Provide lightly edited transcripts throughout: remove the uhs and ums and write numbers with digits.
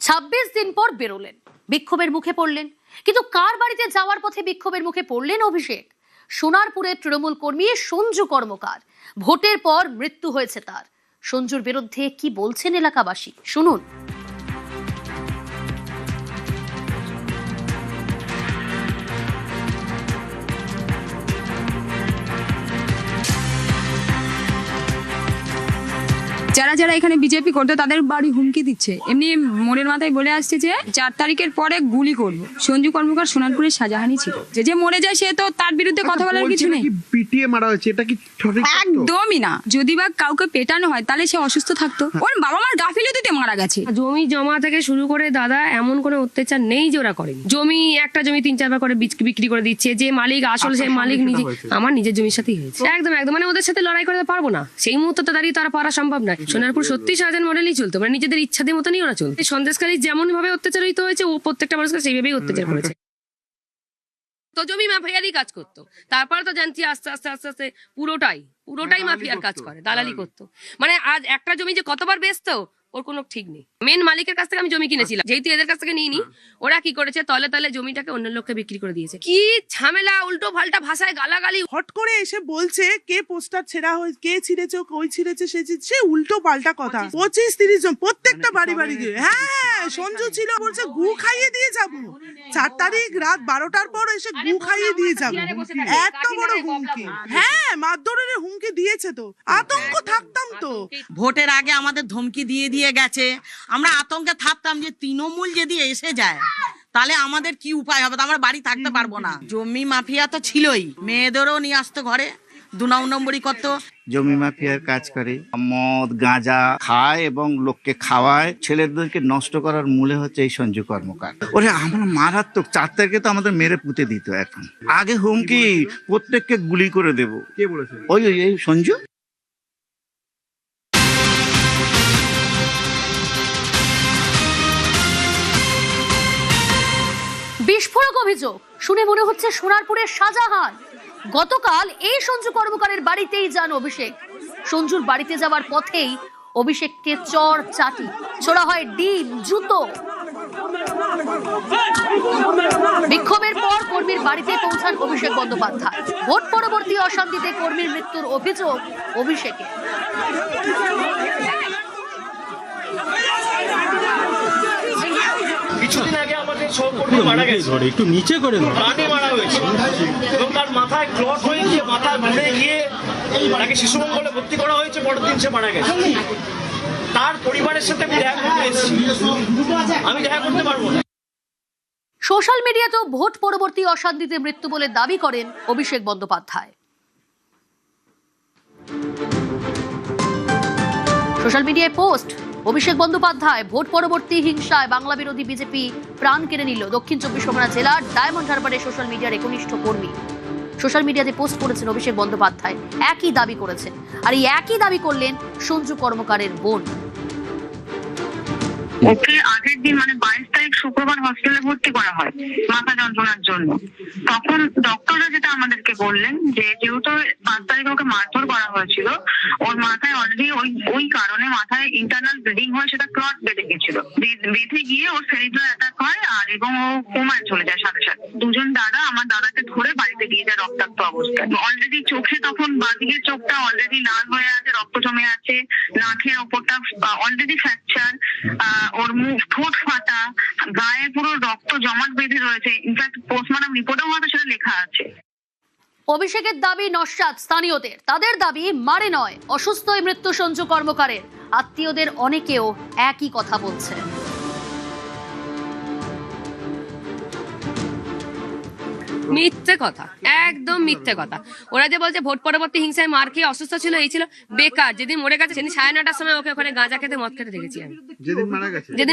26 দিন পর বেরোলেন, বিক্ষোভের মুখে পড়লেন। কিন্তু কার বাড়িতে যাওয়ার পথে বিক্ষোভের মুখে পড়লেন অভিষেক? সোনারপুরের তৃণমূল কর্মী সঞ্জু কর্মকার। ভোটের পর মৃত্যু হয়েছে তার। সঞ্জুর বিরুদ্ধে কি বলছেন এলাকাবাসী, শুনুন। যারা যারা এখানে বিজেপি করতো তাদের বাড়ি হুমকি দিচ্ছে। এমনি মনের মাথায় বলে আসছে যে 4 তারিখের পরে গুলি করব। সঞ্জু কর্মকার সোনারপুরের শাহজাহানি ছিল। যে মরে যায় সে তো তার বিরুদ্ধে কথা বলার কিছু নেই। পিটিয়ে মারা হয়েছে, এটা কি সঠিক? একদমই না। যদি বা কাউকে পেটানো হয় তাহলে সে অসুস্থ থাকতো। ওর বাবা মার গাফিলতিতে মারা গেছে। জমি জমা থেকে শুরু করে দাদা এমন কোনো অত্যাচার নেই যে ওরা করেনি। জমি একটা জমি 3-4 বার করে বিক্রি করে দিচ্ছে। যে মালিক আসলে সেই মালিক নিজে আমার নিজের জমির সাথেই হয়েছে। একদম একদম মানে ওদের সাথে লড়াই করতে পারবো না, সেই মুহূর্তে দাঁড়িয়ে তারা পারা সম্ভব নয়। সোনারপুর সত্যি শাহজাহান মডেলই চলতো, মানে নিজেদের ইচ্ছাদের মতনই ওরা চলতো। সন্দেশকারী যেমন ভাবে অত্যাচারিত হয়েছে ও প্রত্যেকটা মানুষকে সেইভাবেই অত্যাচার করেছে। তো জমি মাফিয়ারই কাজ করতো। তারপরে তো জানছি আস্তে আস্তে আস্তে আস্তে পুরোটাই মাফিয়ার কাজ করে, দালালি করতো। মানে আজ একটা জমি যে কতবার বেচতো ওর কোনো ঠিক নেই। মেন মালিকের কাছ থেকে আমি জমি কিনেছিলাম, যেহেতু এদের কাছ থেকে নিইনি, ওরা কি করেছে তলে তলে জমিটাকে অন্য লোককে বিক্রি করে দিয়েছে। কি ঝামেলা, উল্টো পাল্টা ভাষায় গালাগালি। হট করে এসে বলছে কে পোস্টার ছেঁড়া হয়েছে, কে ছিঁড়েছে, কই ছিঁড়েছে, সে উল্টো পাল্টা কথা। 25-30 জন প্রত্যেকটা বাড়ি বাড়ি গিয়ে, হ্যাঁ সঞ্জু ছিল, বলছে গু খাইয়ে দিয়ে যাব। 4 তারিখ রাত 12টার পর এসে গু খাইয়ে দিয়ে যাবো। এত বড় হুমকি, হ্যাঁ মারধরের হুমকি দিয়েছে। তো আতঙ্ক থাকতাম তো। ভোটের আগে আমাদের ধমকি দিয়ে দিয়ে গেছে। আমরা আতঙ্কে থাকতাম যে তৃণমূল যদি এসে যায় তাহলে আমাদের কি উপায় হবে, আমরা বাড়ি থাকতে পারবো না। জমি মাফিয়া তো ছিলই, মেয়েদেরও নিয়ে আসতো ঘরে, 2 নম্বরই করতো। জমি মাফিয়ার কাজ করে, মদ গাঁজা খায় এবং লোককে খাওয়ায়। ছেলেদেরকে নষ্ট করার মূলে হচ্ছে এই সঞ্জু কর্মকার। ওরে আমরা মারাত্মক। 4 তারিখে তো আমাদের মেরে পুঁতে দিত। এখন আগে হুমকি প্রত্যেককে গুলি করে দেব। কে বলেছে? ওই সঞ্জু। বিস্ফোরক অভিযোগ শুনে মনে হচ্ছে সোনারপুরের শাহজাহান। গতকাল এই সঞ্জু কর্মকারের বাড়িতেই যান অভিষেক। সঞ্জুর বাড়িতে যাওয়ার পথেই অভিষেককে চর চাটি ছোড়া হয়, ডিম জুতো। বিক্ষোভের পর কর্মীর বাড়িতে পৌঁছান অভিষেক বন্দ্যোপাধ্যায়। ভোট পরবর্তী অশান্তিতে কর্মীর মৃত্যুর অভিযোগ অভিষেকের। কিছুদিন আগে আমাদের সহকর্মী মারা গেছে, একটু নিচে করে প্রাণে মারা হয়েছে এবং তার মাথায় ক্লট হয়ে গিয়ে মাথা ঘুরে গিয়ে তাকে শিশু মঙ্গলে ভর্তি করা হয়েছে। পরের দিন সে মারা গেছে। তার পরিবারের সাথে আমি দেখা করতে এসেছি, আমি দেখা করতে পারবো না। সোশ্যাল মিডিয়াতেও ভোট পরবর্তী অশান্তিতে মৃত্যু বলে দাবি করেন অভিষেক বন্দ্যোপাধ্যায়। সোশ্যাল মিডিয়ায় পোস্ট অভিষেক বন্দ্যোপাধ্যায়, ভোট পরবর্তী হিংসায় বাংলা বিরোধী বিজেপি প্রাণ কেড়ে নিল। দক্ষিণ 24 পরগনা জেলার ডায়মন্ড হারবারে সোশ্যাল মিডিয়ার একনিষ্ঠ কর্মী সোশ্যাল মিডিয়াতে পোস্ট করেছেন অভিষেক বন্দ্যোপাধ্যায়। একই দাবি করেছেন, আর এই একই দাবি করলেন সঞ্জু কর্মকারের বোন। ওকে আগের দিন মানে 22 তারিখ শুক্রবার হসপিটালে ভর্তি করা হয় মাথা যন্ত্রণার জন্য। তখন ডক্টররা যেটা আমাদেরকে বললেন যে যেহেতু 5 তারিখে ওকে মারধর করা হয়েছিল, ওর মাথায় অলরেডি ওই কারণে মাথায় ইন্টারনাল ব্লিডিং হয়, সেটা ক্লট বেঁধে গেছিল। বেঁধে গিয়ে ওর সেরিব্রাল অ্যাটাক হয় আর এবং ও কোমায় চলে যায় সাথে সাথে। 2 জন দাদা আমার দাদাকে ধরে বাড়িতে দিয়ে যায় রক্তাক্ত অবস্থায়। অলরেডি চোখে তখন বাঁদিকের চোখটা অলরেডি লাল হয়ে আছে, রক্ত জমে আছে, নাকের ওপরটা অলরেডি ফ্র্যাকচার, ওর মুখ ঠোঁট ফাটা, গায়ে পুরো রক্ত জমাট বেঁধে রয়েছে। ইনফ্যাক্ট পোস্টমর্টম রিপোর্টেও হয়তো সেটা লেখা আছে। অভিষেকের দাবি নস্যাৎ স্থানীয়দের। তাদের দাবি মারে নয়, অসুস্থই মৃত্যু সঞ্জু কর্মকারের। আত্মীয়দের অনেকেও একই কথা বলছে। মিথ্যে কথা, একদম মিথ্যে কথা। ওরা যে বলছে ভোট পরবর্তী হিংসায় মার খেয়ে অসুস্থ ছিল, এই ছিল বেকার। যেদিন মরে গেছে সেদিন 9:30টার সময় ওকে ওখানে গাঁজা খেতে মদ খেতে দেখেছি আমি। যেদিন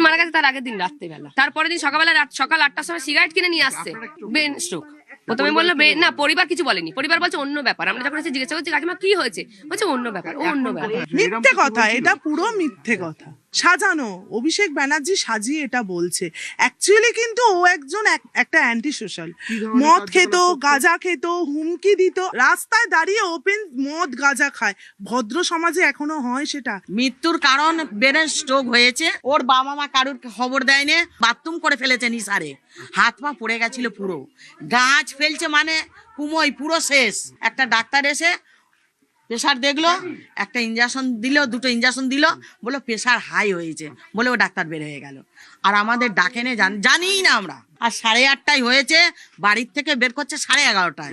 মারা গেছে তার আগের দিন রাত্রিবেলা, তারপরের দিন সকাল 8টার সময় সিগারেট কিনে নিয়ে আসছে। Brain stroke. প্রথমে বললো না, পরিবার কিছু বলেনি, পরিবার বলছে অন্য ব্যাপার। আমরা যখন জিজ্ঞাসা করছি কাকিমা কি হয়েছে, বলছে অন্য ব্যাপার, অন্য ব্যাপার। মিথ্যে কথা, এটা পুরো মিথ্যে কথা। সাজানো, অভিষেক ব্যানার্জি সাজিয়ে এটা বলছে। অ্যাকচুয়ালি কিন্তু ও একজন একটা অ্যান্টি সোশ্যাল। মদ খেত, গাঁজা খেত, হুমকি দিত, রাস্তায় দাঁড়িয়ে ওপেন মদ গাঁজা খায়। ভদ্র সমাজে এখনো হয় সেটা? মৃত্যুর কারণ ব্রেন স্ট্রোক হয়েছে। ওর বাবা মা কারুর খবর দেয়নি, বাথরুম করে ফেলেছে নিসারে, হাত পা পড়ে গেছিল পুরো, গাছ ফেলছে মানে কুমোই পুরো শেষ। একটা ডাক্তার এসে প্রেশার দেখলো, একটা ইঞ্জেকশন দিল, দুটো ইঞ্জেকশন দিল, বললো প্রেশার হাই হয়েছে, বলে ও ডাক্তার বের হয়ে গেল। আর আমাদের ডাকেনে জানিই না আমরা। আর 8:30টায় হয়েছে, বাড়ির থেকে বের করছে 11:30টায়।